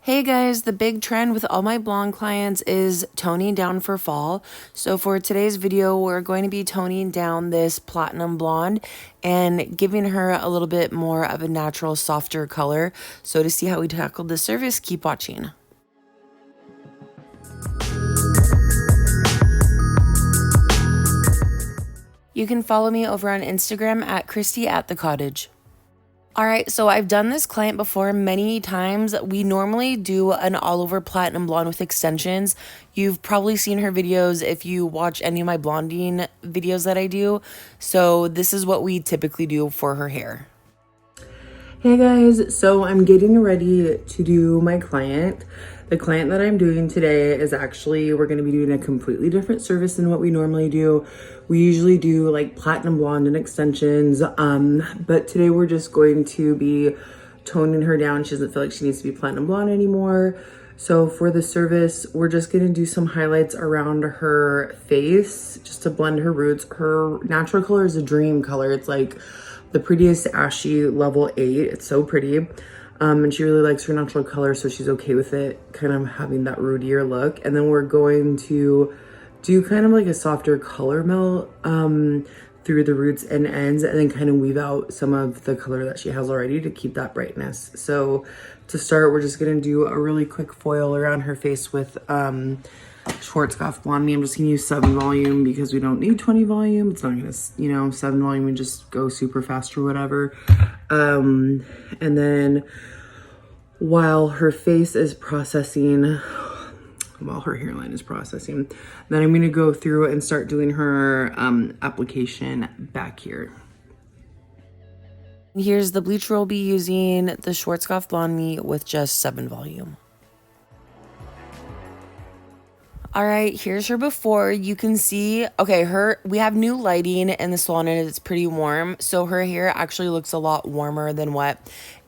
Hey guys, the big trend with all my blonde clients is toning down for fall. So for today's video, we're going to be toning down this platinum blonde and giving her a little bit more of a natural, softer color. So to see how we tackled this service, keep watching. You can follow me over on Instagram at Christy@thecottage. All right, so I've done this client before many times. We normally do an all over platinum blonde with extensions. You've probably seen her videos if you watch any of my blonding videos that I do. So this is what we typically do for her hair. Hey guys, so I'm getting ready to do my client. The client that I'm doing today is actually, we're going to be doing a completely different service than what we normally do. We usually do like platinum blonde and extensions, but today we're just going to be toning her down. She doesn't feel like she needs to be platinum blonde anymore. So for the service, we're just going to do some highlights around her face just to blend her roots. Her natural color is a dream color. It's like the prettiest ashy level 8. It's so pretty. And she really likes her natural color, so she's okay with it kind of having that rootier look. And then we're going to do kind of like a softer color melt through the roots and ends, and then kind of weave out some of the color that she has already to keep that brightness. So to start, we're just gonna do a really quick foil around her face with Schwarzkopf Blondie. I'm just gonna use 7 volume because we don't need 20 volume. It's not gonna, 7 volume and just go super fast or whatever. And then while her face is processing, while her hairline is processing, then I'm gonna go through and start doing her application back here. Here's the bleach we'll be using, the Schwarzkopf Blondie with just 7 volume. All right, here's her before. You can see, okay, we have new lighting in the salon and it's pretty warm. So her hair actually looks a lot warmer than what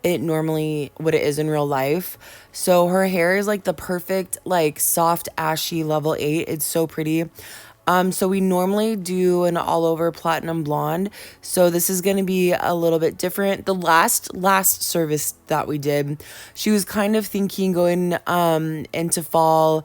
it is in real life. So her hair is like the perfect, like soft, ashy level 8. It's so pretty. So we normally do an all over platinum blonde. So this is going to be a little bit different. The last service that we did, she was kind of thinking going into fall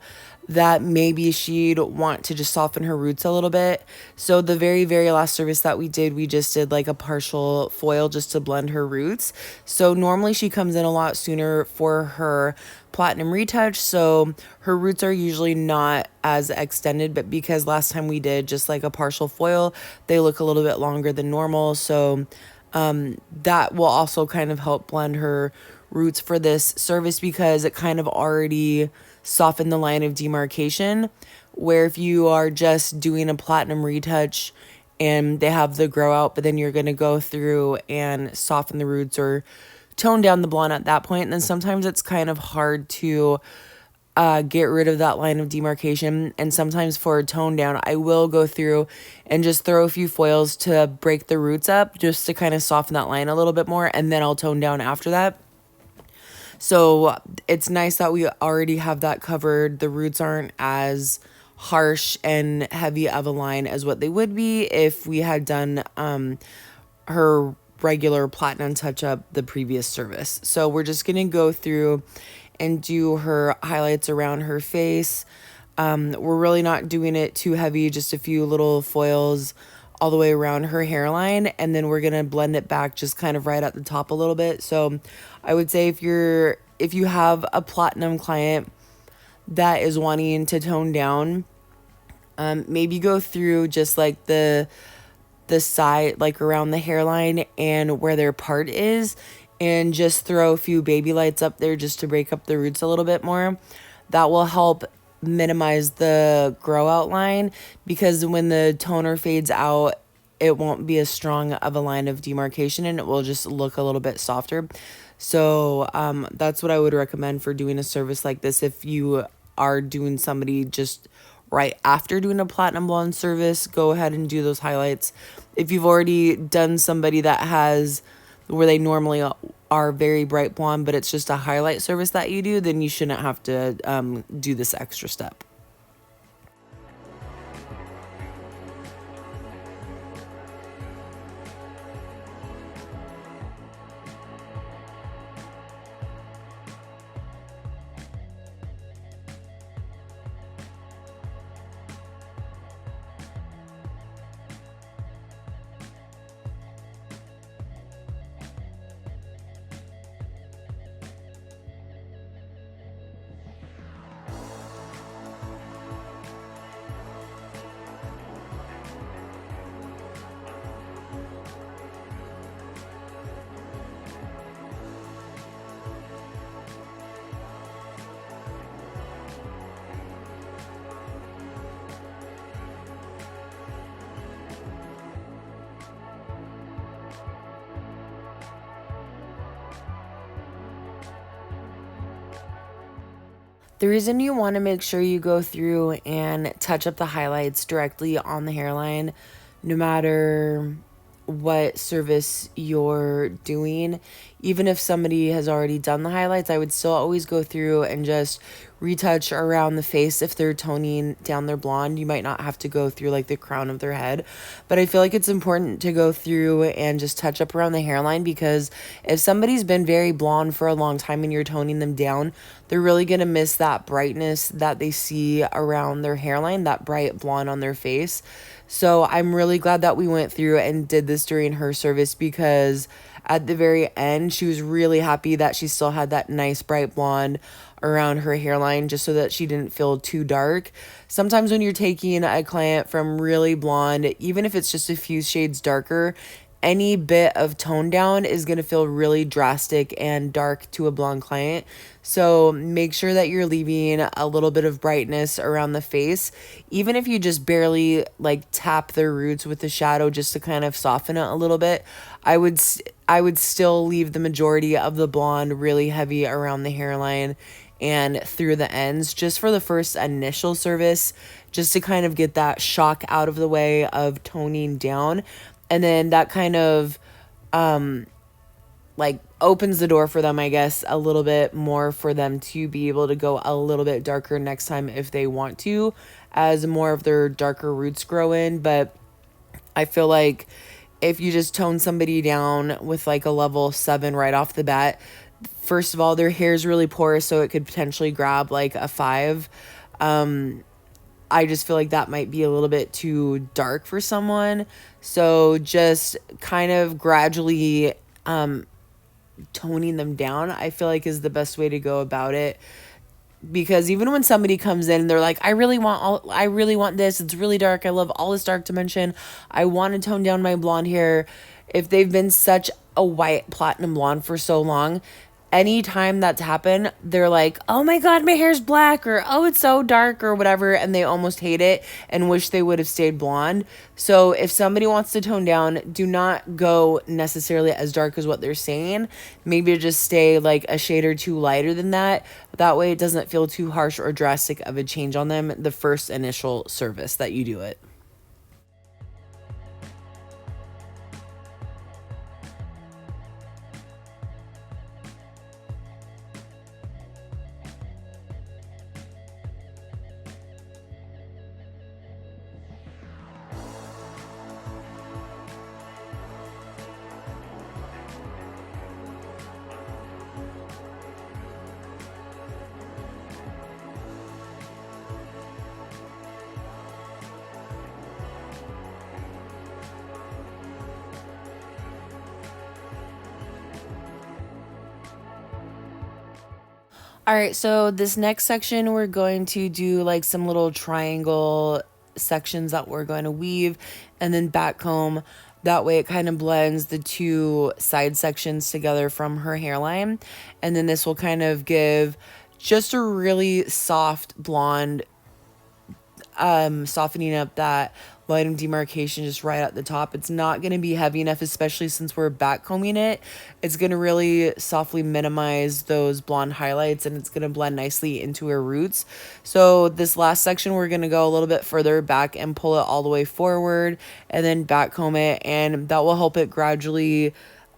that maybe she'd want to just soften her roots a little bit. So the very, very last service that we just did like a partial foil just to blend her roots. So normally she comes in a lot sooner for her platinum retouch. So her roots are usually not as extended, but because last time we did just like a partial foil, they look a little bit longer than normal. So that will also kind of help blend her roots for this service because it kind of already soften the line of demarcation, where if you are just doing a platinum retouch and they have the grow out, but then you're going to go through and soften the roots or tone down the blonde at that point, then sometimes it's kind of hard to get rid of that line of demarcation. And sometimes for a tone down, I will go through and just throw a few foils to break the roots up just to kind of soften that line a little bit more, and then I'll tone down after that. So it's nice that we already have that covered. The roots aren't as harsh and heavy of a line as what they would be if we had done her regular platinum touch-up the previous service. So we're just going to go through and do her highlights around her face. We're really not doing it too heavy, just a few little foils all the way around her hairline, and then we're gonna blend it back just kind of right at the top a little bit. So I would say if you have a platinum client that is wanting to tone down, maybe go through just like the side, like around the hairline and where their part is, and just throw a few baby lights up there just to break up the roots a little bit more. That will help minimize the grow out line, because when the toner fades out, it won't be as strong of a line of demarcation and it will just look a little bit softer. So that's what I would recommend for doing a service like this. If you are doing somebody just right after doing a platinum blonde service, go ahead and do those highlights. If you've already done somebody that has where they normally are very bright blonde, but it's just a highlight service that you do, then you shouldn't have to do this extra step. The reason you want to make sure you go through and touch up the highlights directly on the hairline, no matter what service you're doing, even if somebody has already done the highlights, I would still always go through and just retouch around the face. If they're toning down their blonde, you might not have to go through like the crown of their head, but I feel like it's important to go through and just touch up around the hairline, because if somebody's been very blonde for a long time and you're toning them down, they're really going to miss that brightness that they see around their hairline, that bright blonde on their face. So I'm really glad that we went through and did this during her service, because at the very end, she was really happy that she still had that nice bright blonde around her hairline, just so that she didn't feel too dark. Sometimes when you're taking a client from really blonde, even if it's just a few shades darker, any bit of tone down is going to feel really drastic and dark to a blonde client. So make sure that you're leaving a little bit of brightness around the face, even if you just barely like tap their roots with the shadow just to kind of soften it a little bit. I would still leave the majority of the blonde really heavy around the hairline and through the ends, just for the first initial service, just to kind of get that shock out of the way of toning down. And then that kind of like opens the door for them, I guess, a little bit more for them to be able to go a little bit darker next time if they want to, as more of their darker roots grow in. But I feel like if you just tone somebody down with like a level 7 right off the bat, first of all, their hair is really porous, so it could potentially grab like a 5. I just feel like that might be a little bit too dark for someone. So just kind of gradually toning them down, I feel like, is the best way to go about it. Because even when somebody comes in and they're like, I really want this, it's really dark, I love all this dark dimension, I want to tone down my blonde hair. If they've been such a white platinum blonde for so long, anytime that's happened, they're like, oh my god, my hair's black, or oh, it's so dark, or whatever, and they almost hate it and wish they would have stayed blonde. So if somebody wants to tone down, do not go necessarily as dark as what they're saying. Maybe just stay like a shade or two lighter than that. That way it doesn't feel too harsh or drastic of a change on them the first initial service that you do it. All right, so this next section, we're going to do like some little triangle sections that we're going to weave and then back comb. That way it kind of blends the two side sections together from her hairline. And then this will kind of give just a really soft blonde, softening up that line of demarcation just right at the top. It's not going to be heavy enough, especially since we're back combing it. It's going to really softly minimize those blonde highlights, and it's going to blend nicely into her roots. So this last section, we're going to go a little bit further back and pull it all the way forward and then back comb it, and that will help it gradually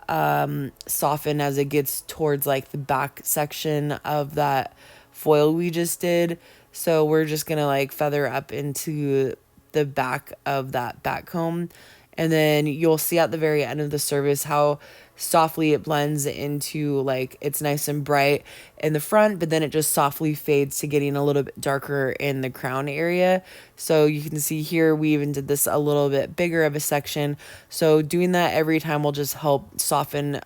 soften as it gets towards like the back section of that foil we just did. So we're just gonna like feather up into the back of that back comb, and then you'll see at the very end of the service how softly it blends into, like, it's nice and bright in the front, but then it just softly fades to getting a little bit darker in the crown area. So you can see here we even did this a little bit bigger of a section. So doing that every time will just help soften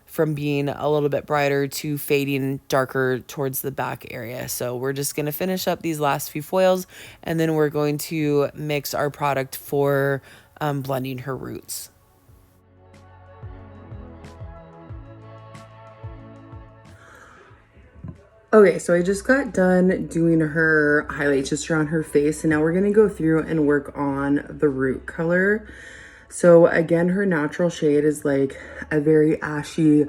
from being a little bit brighter to fading darker towards the back area. So we're just going to finish up these last few foils, and then we're going to mix our product for blending her roots. Okay, so I just got done doing her highlights just around her face, and now we're gonna go through and work on the root color. So again, her natural shade is like a very ashy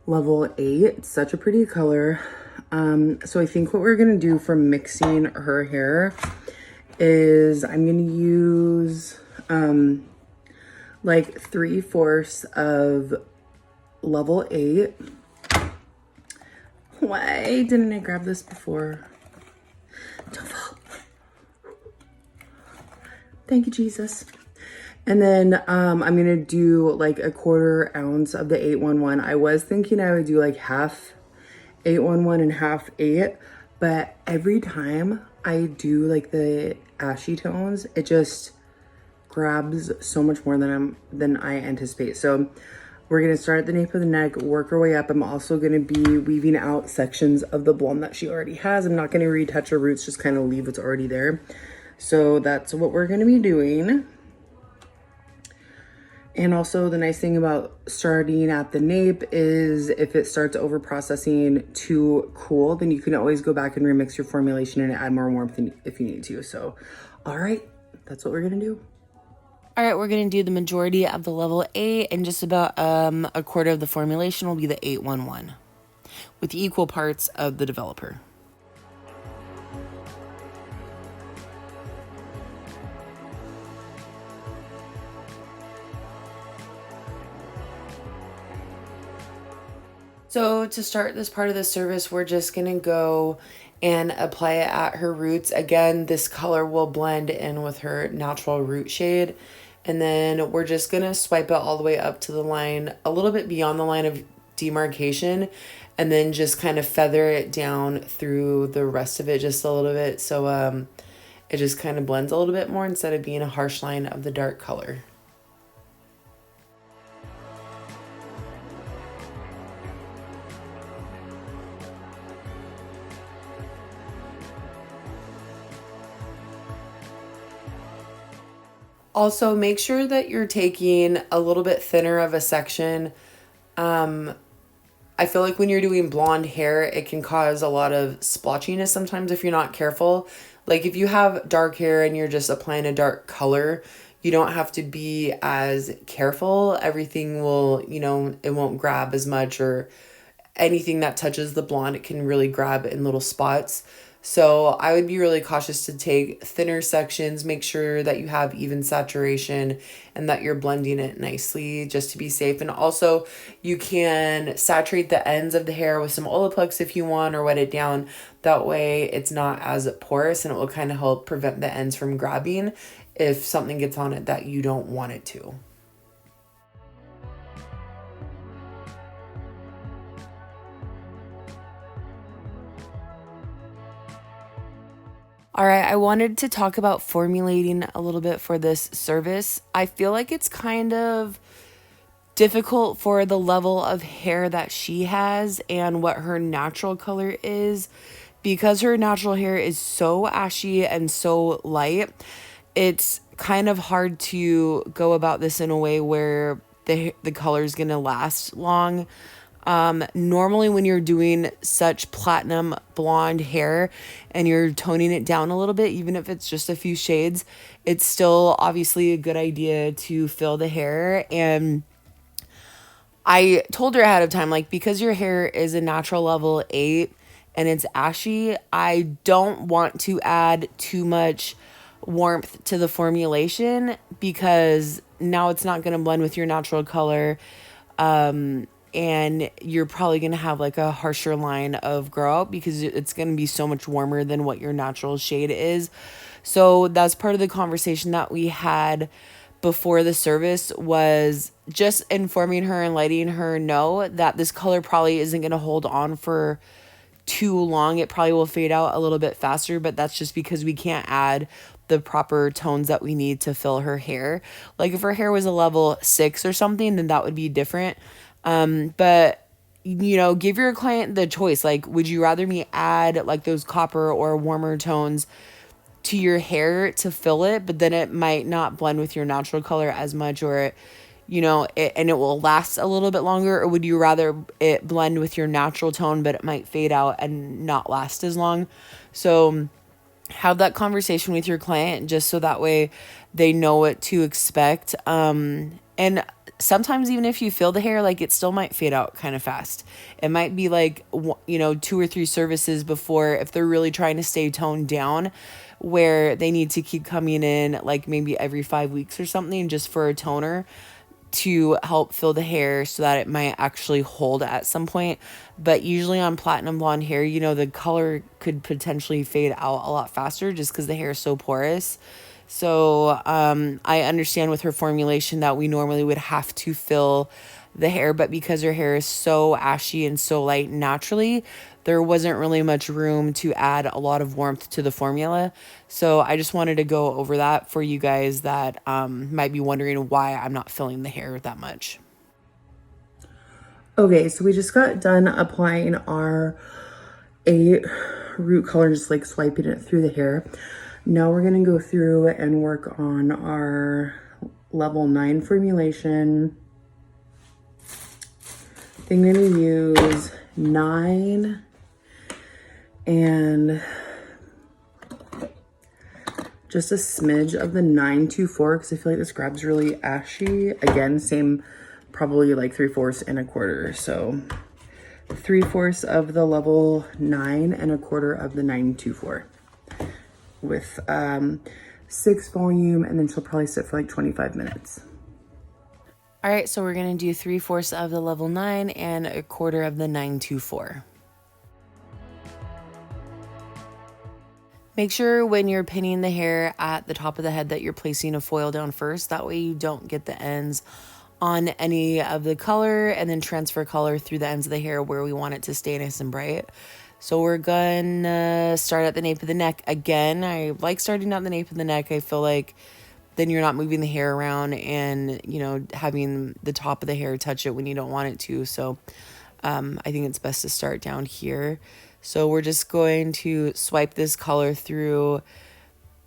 level 8. It's such a pretty color. So I think what we're gonna do for mixing her hair is I'm gonna use like 3/4 of level 8. Why didn't I grab this before? Don't fall. Thank you, Jesus. And then I'm gonna do like 1/4 ounce of the 811. I was thinking I would do like half 811 and half 8, but every time I do like the ashy tones, it just grabs so much more than I anticipate. So we're gonna start at the nape of the neck, work our way up. I'm also gonna be weaving out sections of the blonde that she already has. I'm not gonna retouch her roots, just kind of leave what's already there. So that's what we're gonna be doing. And also the nice thing about starting at the nape is if it starts over processing too cool, then you can always go back and remix your formulation and add more warmth if you need to. So, all right, that's what we're gonna do. All right, we're going to do the majority of the level 8, and just about 1/4 of the formulation will be the 811 with equal parts of the developer. So to start this part of the service, we're just going to go and apply it at her roots. Again, this color will blend in with her natural root shade. And then we're just going to swipe it all the way up to the line, a little bit beyond the line of demarcation, and then just kind of feather it down through the rest of it just a little bit. So it just kind of blends a little bit more instead of being a harsh line of the dark color. Also, make sure that you're taking a little bit thinner of a section. I feel like when you're doing blonde hair, it can cause a lot of splotchiness sometimes if you're not careful. Like if you have dark hair and you're just applying a dark color, you don't have to be as careful. Everything will, it won't grab as much, or anything that touches the blonde, it can really grab in little spots. So I would be really cautious to take thinner sections, make sure that you have even saturation and that you're blending it nicely just to be safe. And also you can saturate the ends of the hair with some Olaplex if you want, or wet it down. That way it's not as porous, and it will kind of help prevent the ends from grabbing if something gets on it that you don't want it to. All right, I wanted to talk about formulating a little bit for this service. I feel like it's kind of difficult for the level of hair that she has and what her natural color is, because her natural hair is so ashy and so light. It's kind of hard to go about this in a way where the color is going to last long. Normally when you're doing such platinum blonde hair and you're toning it down a little bit, even if it's just a few shades, it's still obviously a good idea to fill the hair. And I told her ahead of time, like, because your hair is a natural level 8 and it's ashy, I don't want to add too much warmth to the formulation, because now it's not going to blend with your natural color. And you're probably going to have like a harsher line of grow out because it's going to be so much warmer than what your natural shade is. So that's part of the conversation that we had before the service, was just informing her and letting her know that this color probably isn't going to hold on for too long. It probably will fade out a little bit faster, but that's just because we can't add the proper tones that we need to fill her hair. Like if her hair was a level 6 or something, then that would be different. But give your client the choice. Like, would you rather me add like those copper or warmer tones to your hair to fill it, but then it might not blend with your natural color as much, or and it will last a little bit longer? Or would you rather it blend with your natural tone, but it might fade out and not last as long? So have that conversation with your client just so that way they know what to expect. And sometimes even if you fill the hair, like it still might fade out kind of fast. It might be like, 2 or 3 services before, if they're really trying to stay toned down, where they need to keep coming in like maybe every 5 weeks or something just for a toner to help fill the hair so that it might actually hold at some point. But usually on platinum blonde hair, the color could potentially fade out a lot faster just because the hair is so porous. So I understand with her formulation that we normally would have to fill the hair, but because her hair is so ashy and so light naturally, there wasn't really much room to add a lot of warmth to the formula. So I just wanted to go over that for you guys that might be wondering why I'm not filling the hair that much. Okay, so we just got done applying our 8 root color, just like swiping it through the hair. Now we're gonna go through and work on our level 9 formulation. I'm gonna use 9 and just a smidge of the 924 because I feel like this grab's really ashy. Again, same, probably like 3/4 and 1/4. So 3/4 of the level 9 and 1/4 of the 924 with 6 volume, and then she'll probably sit for like 25 minutes. All right, so we're gonna do 3/4 of the level 9 and 1/4 of the 924. Make sure when you're pinning the hair at the top of the head that you're placing a foil down first. That way you don't get the ends on any of the color and then transfer color through the ends of the hair where we want it to stay nice and bright. So we're gonna start at the nape of the neck again. I like starting at the nape of the neck. I feel like then you're not moving the hair around and, having the top of the hair touch it when you don't want it to. So I think it's best to start down here. So we're just going to swipe this color through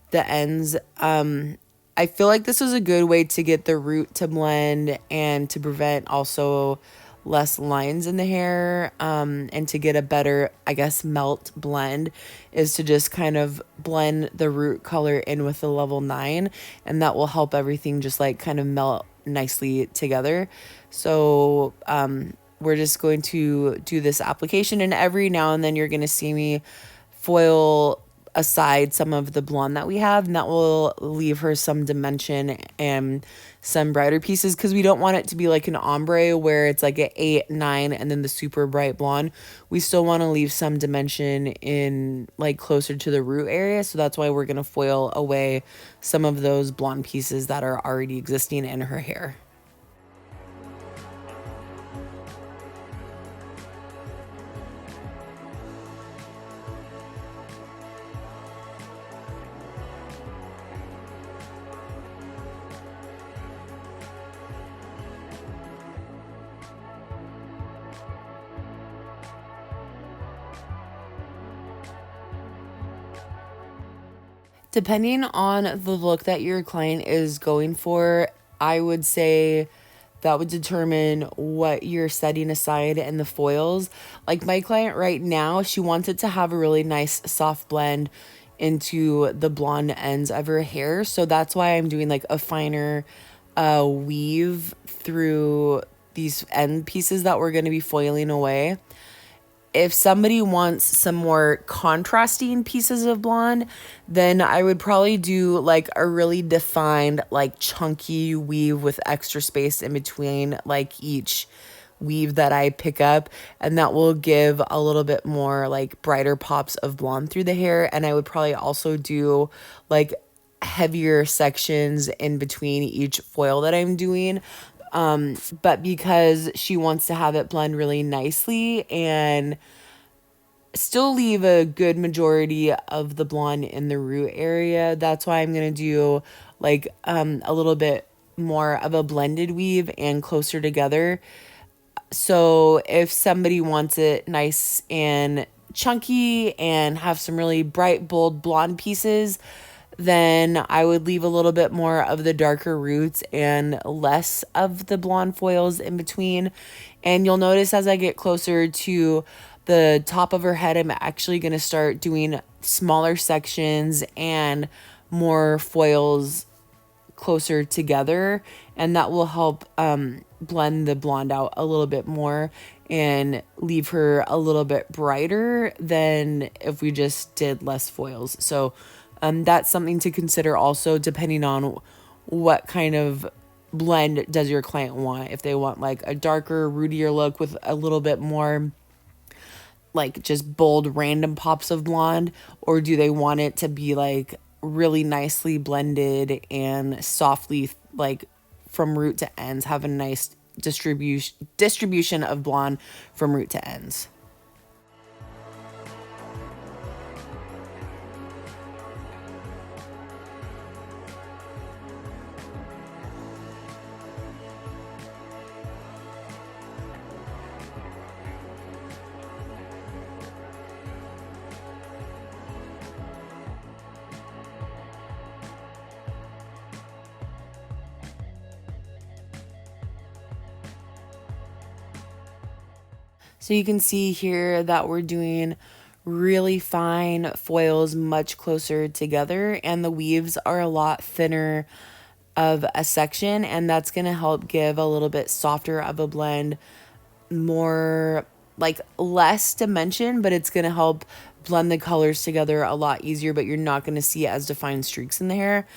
the ends. I feel like this is a good way to get the root to blend and to prevent also less lines in the hair, and to get a better, I guess, melt blend is to just kind of blend the root color in with the level 9, and that will help everything just like kind of melt nicely together. So we're just going to do this application, and every now and then you're going to see me foil aside some of the blonde that we have, and that will leave her some dimension and some brighter pieces, because we don't want it to be like an ombre where it's like an 8, 9 and then the super bright blonde. We still want to leave some dimension in like closer to the root area, so that's why we're going to foil away some of those blonde pieces that are already existing in her hair. Depending on the look that your client is going for, I would say that would determine what you're setting aside in the foils. Like my client right now, she wants it to have a really nice soft blend into the blonde ends of her hair. So that's why I'm doing like a finer weave through these end pieces that we're going to be foiling away. If somebody wants some more contrasting pieces of blonde, then I would probably do like a really defined, like chunky weave with extra space in between like each weave that I pick up. And that will give a little bit more like brighter pops of blonde through the hair. And I would probably also do like heavier sections in between each foil that I'm doing. But because she wants to have it blend really nicely and still leave a good majority of the blonde in the root area, that's why I'm going to do like a little bit more of a blended weave and closer together. So if somebody wants it nice and chunky and have some really bright, bold blonde pieces, then I would leave a little bit more of the darker roots and less of the blonde foils in between. And you'll notice as I get closer to the top of her head, I'm actually going to start doing smaller sections and more foils closer together, and that will help blend the blonde out a little bit more and leave her a little bit brighter than if we just did less foils. So that's something to consider also, depending on what kind of blend does your client want. If they want like a darker, rootier look with a little bit more like just bold random pops of blonde, or do they want it to be like really nicely blended and softly, like from root to ends, have a nice distribution of blonde from root to ends. So you can see here that we're doing really fine foils much closer together, and the weaves are a lot thinner of a section, and that's going to help give a little bit softer of a blend, more like less dimension, but it's going to help blend the colors together a lot easier, but you're not going to see as defined streaks in the hair.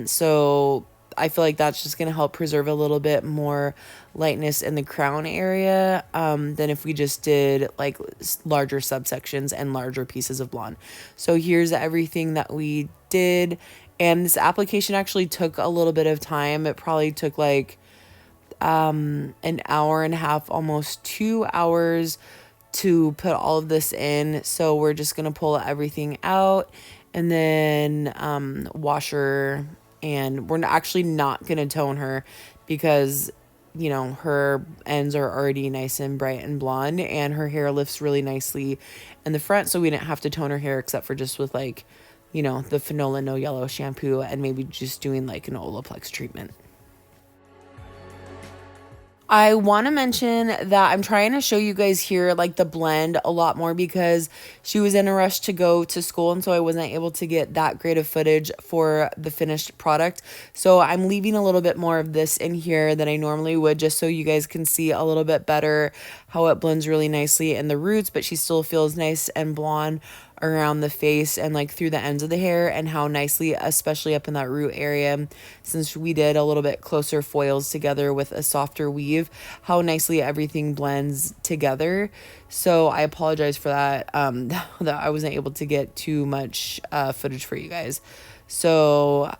So I feel like that's just going to help preserve a little bit more lightness in the crown area than if we just did like larger subsections and larger pieces of blonde. So here's everything that we did. And this application actually took a little bit of time. It probably took like an hour and a half, almost 2 hours to put all of this in. So we're just going to pull everything out and then wash her. And we're actually not going to tone her because, you know, her ends are already nice and bright and blonde, and her hair lifts really nicely in the front. So we didn't have to tone her hair except for just with like, you know, the Fanola No Yellow shampoo and maybe just doing like an Olaplex treatment. I want to mention that I'm trying to show you guys here like the blend a lot more because she was in a rush to go to school, and so I wasn't able to get that great of footage for the finished product. So I'm leaving a little bit more of this in here than I normally would, just so you guys can see a little bit better how it blends really nicely in the roots, but she still feels nice and blonde around the face and like through the ends of the hair, and how nicely, especially up in that root area, since we did a little bit closer foils together with a softer weave, how nicely everything blends together. So I apologize for that, that I wasn't able to get too much footage for you guys. So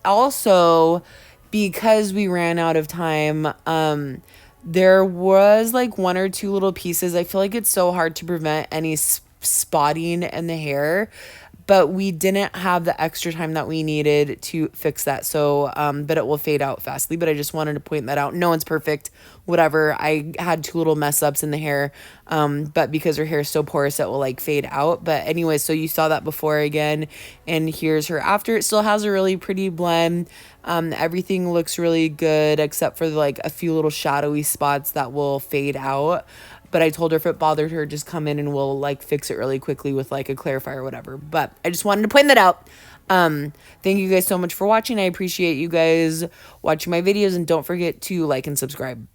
also, because we ran out of time, there was like one or two little pieces. I feel like it's so hard to prevent any spotting in the hair, but we didn't have the extra time that we needed to fix that. So but it will fade out fastly, but I just wanted to point that out. No one's perfect, whatever. I had two little mess ups in the hair, but because her hair is so porous, it will like fade out. But anyway, so you saw that before again, and here's her after. It still has a really pretty blend. Everything looks really good except for like a few little shadowy spots that will fade out. But I told her if it bothered her, just come in and we'll like fix it really quickly with like a clarifier or whatever. But I just wanted to point that out. Thank you guys so much for watching. I appreciate you guys watching my videos, and don't forget to like and subscribe.